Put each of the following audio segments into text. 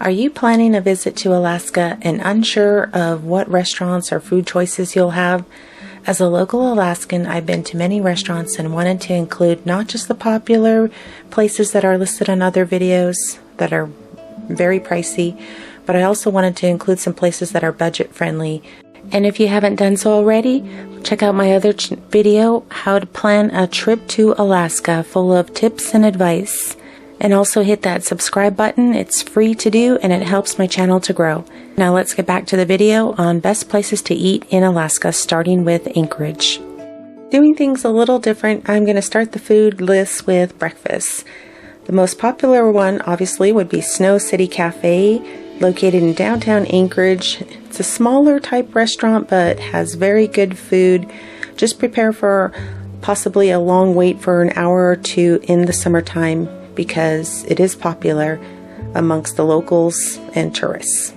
Are you planning a visit to Alaska and unsure of what restaurants or food choices you'll have? As a local Alaskan, I've been to many restaurants and wanted to include not just the popular places that are listed on other videos that are very pricey, but I also wanted to include some places that are budget friendly. And if you haven't done so already, check out my other video, how to plan a trip to Alaska, full of tips and advice. And also hit that subscribe button. It's free to do and it helps my channel to grow. Now let's get back to the video on best places to eat in Alaska, starting with Anchorage. Doing things a little different, I'm going to start the food list with breakfast. The most popular one obviously would be Snow City Cafe, located in downtown Anchorage. It's a smaller type restaurant but has very good food. Just prepare for possibly a long wait for an hour or two in the summertime, because it is popular amongst the locals and tourists.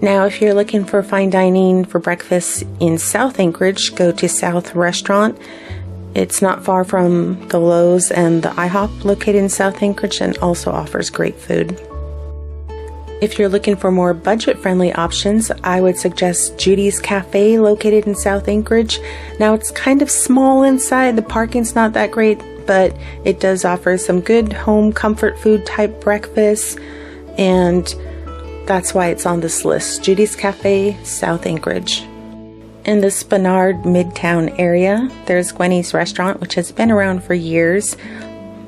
Now, if you're looking for fine dining for breakfast in South Anchorage, go to South Restaurant. It's not far from the Lowe's and the IHOP located in South Anchorage, and also offers great food. If you're looking for more budget-friendly options, I would suggest Judy's Cafe, located in South Anchorage. Now, it's kind of small inside, the parking's not that great, but it does offer some good home comfort food type breakfast, and that's why it's on this list. Judy's Cafe, South Anchorage. In the Spenard Midtown area, there's Gwenny's Restaurant, which has been around for years.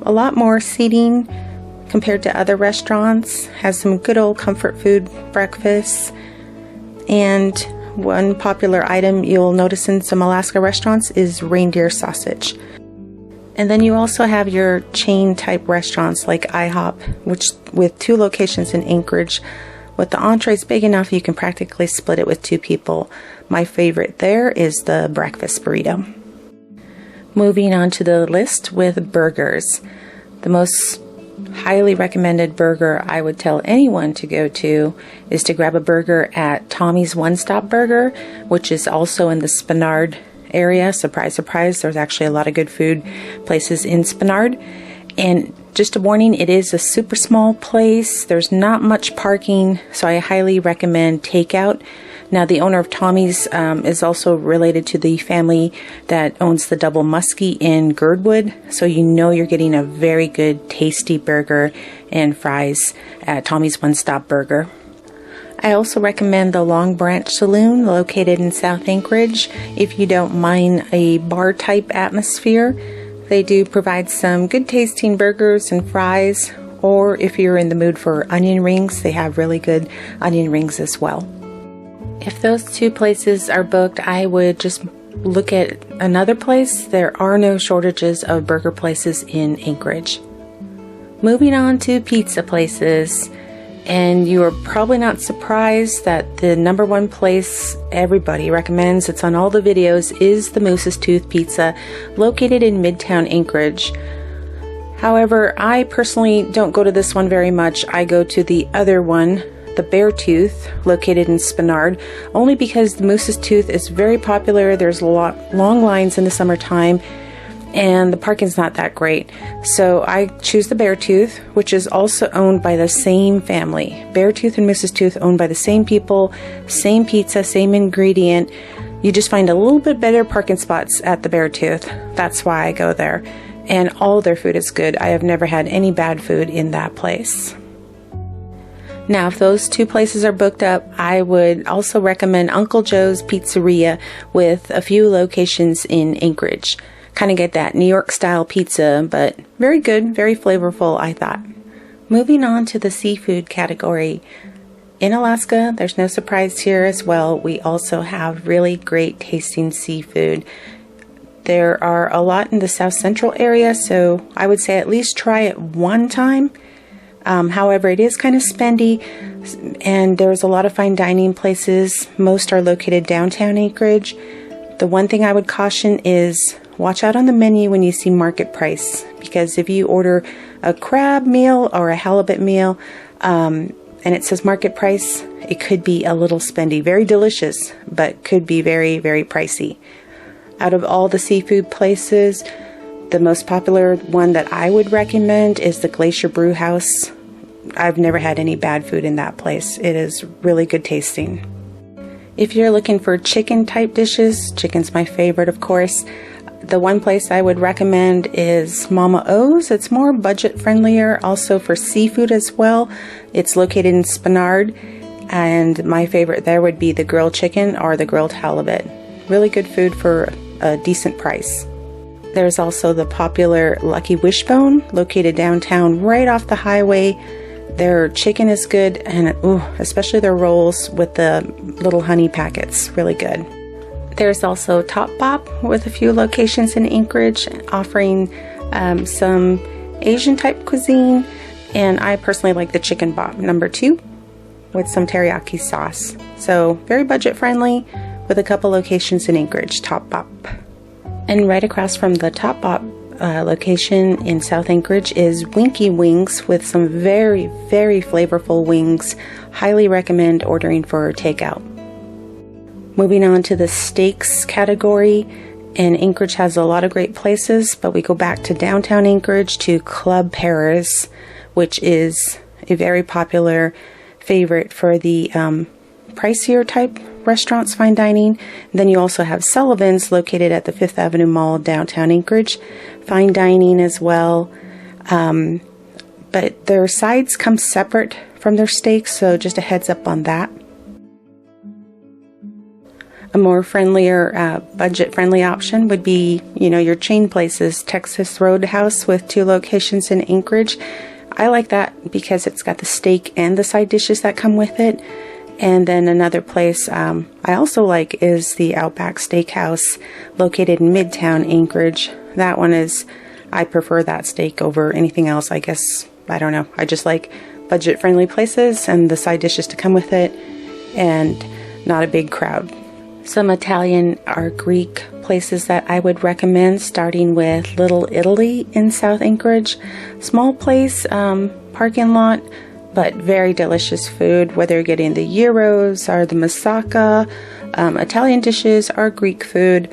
A lot more seating compared to other restaurants, has some good old comfort food breakfasts, and one popular item you'll notice in some Alaska restaurants is reindeer sausage. And then you also have your chain type restaurants like IHOP, which with 2 locations in Anchorage. With the entrees big enough, you can practically split it with 2 people. My favorite there is the breakfast burrito. Moving on to the list with burgers. The most highly recommended burger I would tell anyone to go to is to grab a burger at Tommy's One Stop Burger, which is also in the Spenard area. Surprise, surprise, there's actually a lot of good food places in Spenard. And just a warning, it is a super small place. There's not much parking, so I highly recommend takeout. Now, the owner of Tommy's is also related to the family that owns the Double Muskie in Girdwood, so you know you're getting a very good, tasty burger and fries at Tommy's One Stop Burger. I also recommend the Long Branch Saloon, located in South Anchorage. If you don't mind a bar-type atmosphere, they do provide some good tasting burgers and fries, or if you're in the mood for onion rings, they have really good onion rings as well. If those 2 places are booked, I would just look at another place. There are no shortages of burger places in Anchorage. Moving on to pizza places. And you are probably not surprised that the #1 place everybody recommends, it's on all the videos, is the Moose's Tooth Pizza, located in Midtown Anchorage. However, I personally don't go to this one very much. I go to the other one, the Beartooth, located in Spenard, only because the Moose's Tooth is very popular. There's long lines in the summertime, and the parking's not that great. So I choose the Beartooth, which is also owned by the same family. Beartooth and Moose's Tooth owned by the same people, same pizza, same ingredient. You just find a little bit better parking spots at the Beartooth. That's why I go there. And all their food is good. I have never had any bad food in that place. Now, if those 2 places are booked up, I would also recommend Uncle Joe's Pizzeria, with a few locations in Anchorage. Kind of get that New York style pizza, but very good, very flavorful, I thought. Moving on to the seafood category. In Alaska, there's no surprise here as well. We also have really great tasting seafood. There are a lot in the South Central area, so I would say at least try it one time. However, it is kind of spendy, and there's a lot of fine dining places. Most are located downtown Anchorage. The one thing I would caution is watch out on the menu when you see market price, because if you order a crab meal or a halibut meal and it says market price, it could be a little spendy. Very delicious, but could be very, very pricey. Out of all the seafood places, the most popular one that I would recommend is the Glacier Brewhouse, I've never had any bad food in that place. It is really good tasting. If you're looking for chicken type dishes, chicken's my favorite, of course. The one place I would recommend is Mama O's. It's more budget friendlier, also for seafood as well. It's located in Spenard, and my favorite there would be the grilled chicken or the grilled halibut. Really good food for a decent price. There's also the popular Lucky Wishbone, located downtown right off the highway. Their chicken is good, and especially their rolls with the little honey packets, really good. There's also Top Bop with a few locations in Anchorage, offering some Asian type cuisine, and I personally like the chicken bop #2 with some teriyaki sauce. So very budget friendly with a couple locations in Anchorage, Top Bop. And right across from the Top Bop location in South Anchorage is Winky Wings with some very, very flavorful wings. Highly recommend ordering for takeout. Moving on to the steaks category, and Anchorage has a lot of great places, but we go back to downtown Anchorage to Club Paris, which is a very popular favorite for the pricier type restaurants, fine dining. And then you also have Sullivan's, located at the 5th Avenue Mall, downtown Anchorage, fine dining as well. But their sides come separate from their steaks, so just a heads up on that. A more friendlier, budget-friendly option would be, your chain places. Texas Roadhouse with 2 locations in Anchorage. I like that because it's got the steak and the side dishes that come with it. And then another place I also like is the Outback Steakhouse, located in Midtown Anchorage. That one I prefer that steak over anything else, I guess. I don't know. I just like budget-friendly places and the side dishes to come with it, and not a big crowd. Some Italian or Greek places that I would recommend, starting with Little Italy in South Anchorage. Small place, parking lot, but very delicious food, whether you're getting the gyros or the moussaka, Italian dishes or Greek food.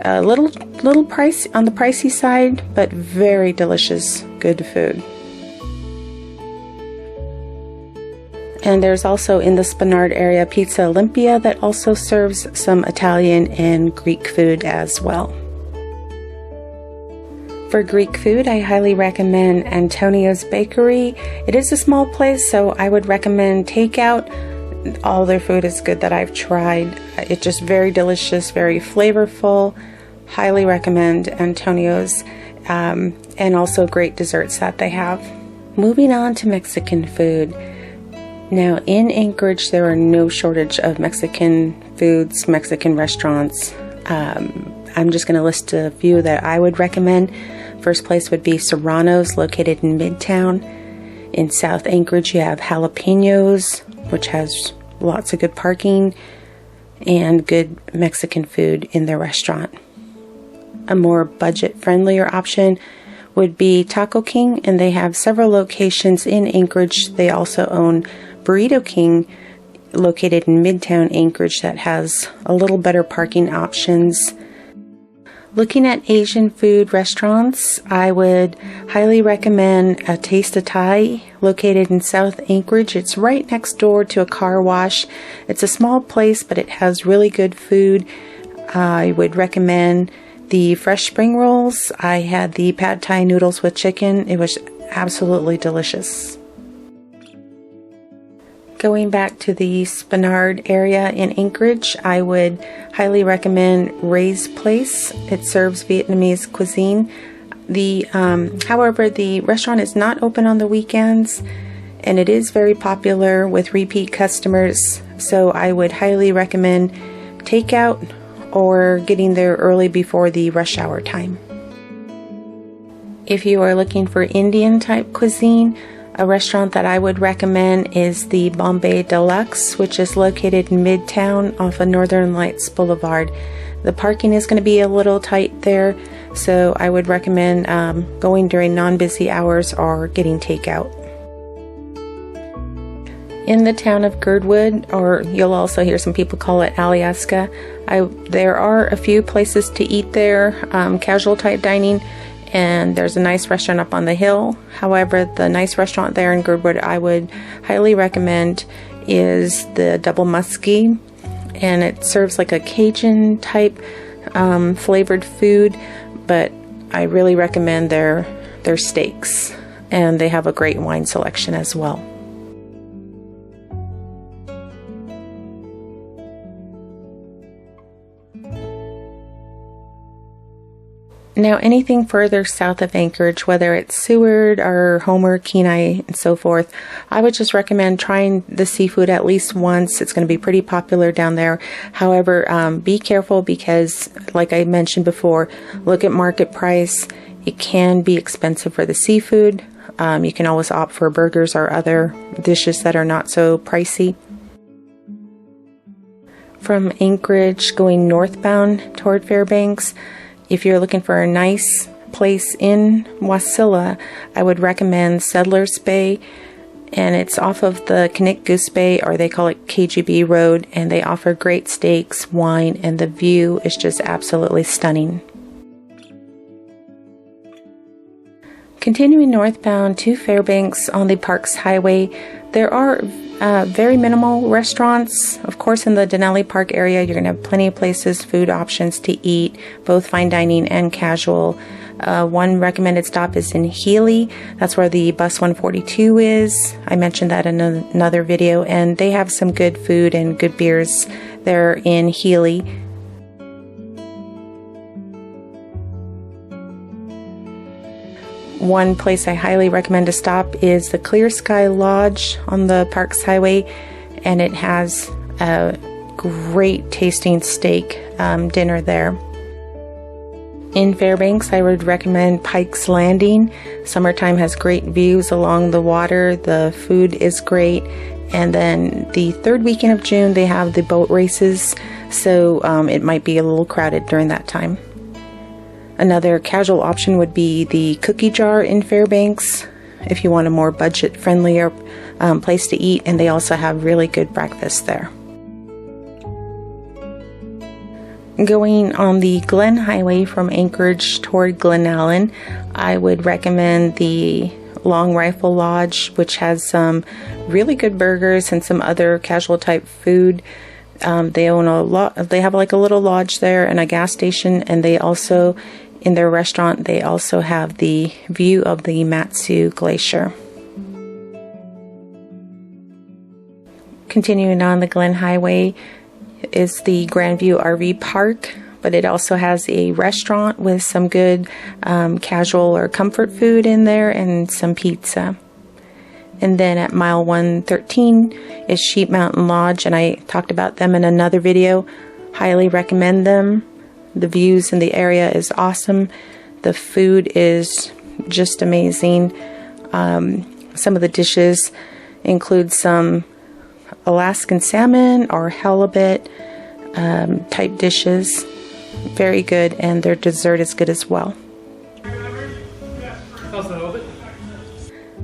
A little price on the pricey side, but very delicious, good food. And there's also in the Spenard area Pizza Olympia that also serves some Italian and Greek food as well. For Greek food, I highly recommend Antonio's Bakery. It is a small place, so I would recommend takeout. All their food is good that I've tried. It's just very delicious, very flavorful. Highly recommend Antonio's, and also great desserts that they have. Moving on to Mexican food. Now, in Anchorage, there are no shortage of Mexican foods, Mexican restaurants. I'm just going to list a few that I would recommend. First place would be Serrano's, located in Midtown. In South Anchorage, you have Jalapenos, which has lots of good parking and good Mexican food in their restaurant. A more budget-friendlier option would be Taco King, and they have several locations in Anchorage. They also own Burrito King, located in Midtown Anchorage, that has a little better parking options. Looking at Asian food restaurants, I would highly recommend a Taste of Thai, located in South Anchorage. It's right next door to a car wash. It's a small place, but it has really good food. I would recommend the fresh spring rolls. I had the pad thai noodles with chicken. It was absolutely delicious. Going back to the Spenard area in Anchorage, I would highly recommend Ray's Place. It serves Vietnamese cuisine. However, the restaurant is not open on the weekends, and it is very popular with repeat customers. So I would highly recommend takeout or getting there early before the rush hour time. If you are looking for Indian type cuisine, a restaurant that I would recommend is the Bombay Deluxe, which is located in Midtown off of Northern Lights Boulevard. The parking is going to be a little tight there, so I would recommend going during non-busy hours or getting takeout. In the town of Girdwood, or you'll also hear some people call it Alyeska, there are a few places to eat there, casual type dining, and there's a nice restaurant up on the hill. However, the nice restaurant there in Girdwood I would highly recommend is the Double Muskie, and it serves like a Cajun type flavored food, but I really recommend their steaks, and they have a great wine selection as well. Now, anything further south of Anchorage, whether it's Seward or Homer, Kenai, and so forth, I would just recommend trying the seafood at least once. It's going to be pretty popular down there. However, be careful because, like I mentioned before, look at market price. It can be expensive for the seafood. You can always opt for burgers or other dishes that are not so pricey. From Anchorage going northbound toward Fairbanks, if you're looking for a nice place in Wasilla, I would recommend Settlers Bay, and it's off of the Knik Goose Bay, or they call it KGB Road, and they offer great steaks, wine, and the view is just absolutely stunning. Continuing northbound to Fairbanks on the Parks Highway, there are very minimal restaurants. Of course, in the Denali Park area, you're going to have plenty of places, food options to eat, both fine dining and casual. One recommended stop is in Healy. That's where the Bus 142 is. I mentioned that in another video, and they have some good food and good beers there in Healy. One place I highly recommend to stop is the Clear Sky Lodge on the Parks Highway, and it has a great tasting steak dinner there. In Fairbanks, I would recommend Pike's Landing. Summertime has great views along the water. The food is great. And then the third weekend of June, they have the boat races, so it might be a little crowded during that time. Another casual option would be the Cookie Jar in Fairbanks if you want a more budget-friendlier place to eat, and they also have really good breakfast there. Going on the Glen Highway from Anchorage toward Glen Allen, I would recommend the Long Rifle Lodge, which has some really good burgers and some other casual type food. They own a lot. They have like a little lodge there and a gas station, and they also, in their restaurant, they also have the view of the Matsu Glacier. Continuing on the Glen Highway is the Grandview RV Park, but it also has a restaurant with some good casual or comfort food in there and some pizza. And then at mile 113 is Sheep Mountain Lodge, and I talked about them in another video. Highly recommend them. The views in the area is awesome. The food is just amazing. Some of the dishes include some Alaskan salmon or halibut type dishes. Very good, and their dessert is good as well.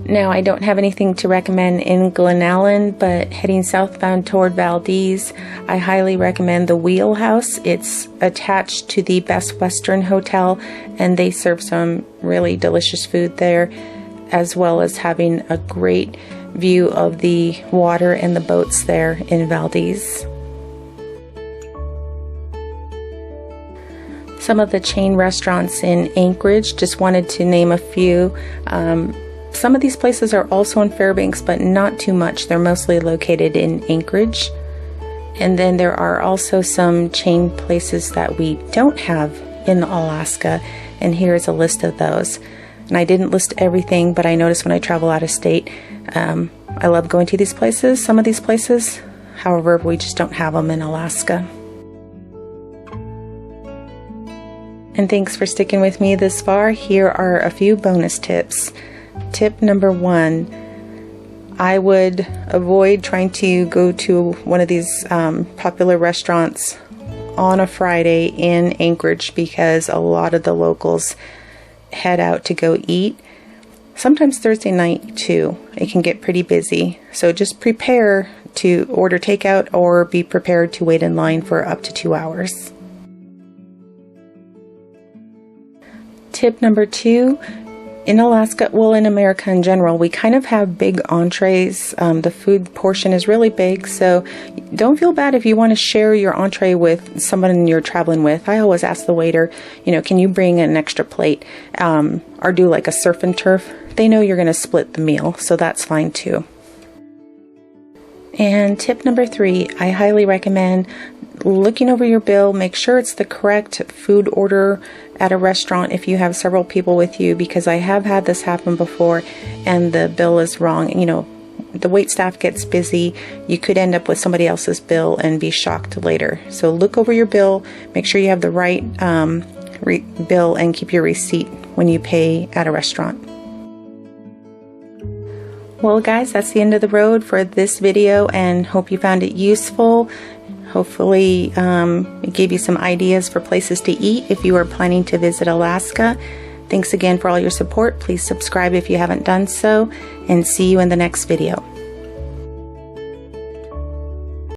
Now, I don't have anything to recommend in Glen Allen, but heading southbound toward Valdez, I highly recommend the Wheelhouse. It's attached to the Best Western Hotel, and they serve some really delicious food there, as well as having a great view of the water and the boats there in Valdez. Some of the chain restaurants in Anchorage, just wanted to name a few. Some of these places are also in Fairbanks, but not too much. They're mostly located in Anchorage. And then there are also some chain places that we don't have in Alaska, and here's a list of those. And I didn't list everything, but I noticed when I travel out of state, I love going to these places, some of these places. However, we just don't have them in Alaska. And thanks for sticking with me this far. Here are a few bonus tips. Tip number 1, I would avoid trying to go to one of these popular restaurants on a Friday in Anchorage, because a lot of the locals head out to go eat. Sometimes Thursday night too. It can get pretty busy. So just prepare to order takeout or be prepared to wait in line for up to 2 hours. Tip number 2, in Alaska, well, in America in general, we kind of have big entrees. The food portion is really big, so don't feel bad if you want to share your entree with someone you're traveling with. I always ask the waiter, can you bring an extra plate, or do like a surf and turf. They know you're going to split the meal, so that's fine too. And tip number 3, I highly recommend looking over your bill. Make sure it's the correct food order at a restaurant if you have several people with you, because I have had this happen before and the bill is wrong. The wait staff gets busy. You could end up with somebody else's bill and be shocked later. So look over your bill, make sure you have the right bill, and keep your receipt when you pay at a restaurant. Well guys, that's the end of the road for this video, and hope you found it useful. Hopefully it gave you some ideas for places to eat if you are planning to visit Alaska. Thanks again for all your support. Please subscribe if you haven't done so, and see you in the next video.